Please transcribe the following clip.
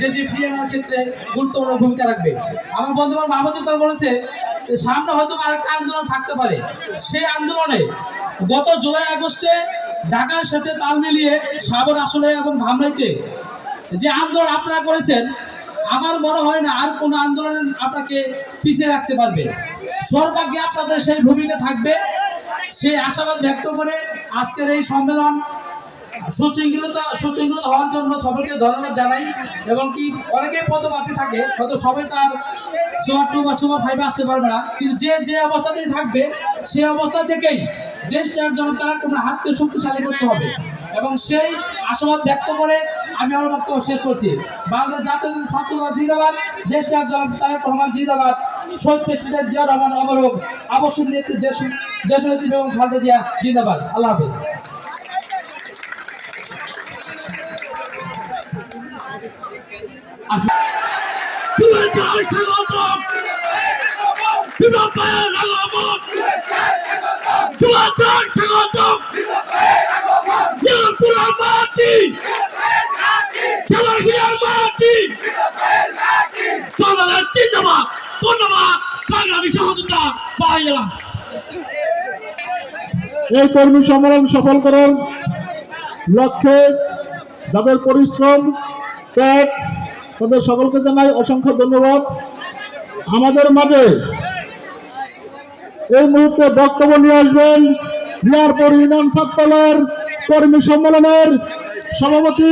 দেশে ফিরিয়ে আনার ক্ষেত্রে গুরুত্বপূর্ণ ভূমিকা রাখবে। আমার বন্ধুবান মাহমুদ ইকবাল বলেছে সামনে হয়তো আরেকটা আন্দোলন থাকতে পারে। সেই আন্দোলনে গত জুলাই আগস্টে ঢাকার সাথে তাল মিলিয়ে সাভার আসলে এবং ধামরাইতে যে আন্দোলন আপনারা করেছেন, আমার মনে হয় না আর কোনো আন্দোলন আপনাকে পিছিয়ে রাখতে পারবে। সর্বাগ্যে আপনাদের সেই ভূমিকা থাকবে, সেই আশাবাদ ব্যক্ত করে আজকের এই সম্মেলন সুশৃঙ্খল হওয়ার জন্য সবাইকে ধন্যবাদ জানাই। এবং কি অনেকেই পদপ্রার্থী থাকে, হয়তো সবাই তার সুপার 2 বা সুপার 5 আসতে পারবে না, কিন্তু যে অবস্থাতেই থাকবে সেই অবস্থা থেকেই দেশকে একজন তারা তোমরা হাতকে শক্তিশালী করতে হবে। এবং সেই আশাবাদ ব্যক্ত করে আমি আমার বক্তব্য শেষ করছি। বাংলাদেশ জাতীয় ছাত্র দল জিন্দাবাদ, দেশকে একজন তারেক রহমান জিন্দাবাদ, শহীদ প্রেসিডেন্ট জিয়া রহমান অমর হোক, আবশ্যক নেত্রী দেশনেত্রী বেগম খালেদা জিয়া জিন্দাবাদ। আল্লাহ হাফেজ। এই কর্মী সম্মেলন সফল করার লক্ষ্যে যাদের পরিশ্রম ত্যাগ, তাদের সকলকে জানাই অসংখ্য ধন্যবাদ। আমাদের মাঝে এই মুহূর্তে বক্তব্য নিয়ে আসবেন মিয়ারপুর ইউনিয়ন ছাত্রদলের কর্মী সম্মেলনের সভাপতি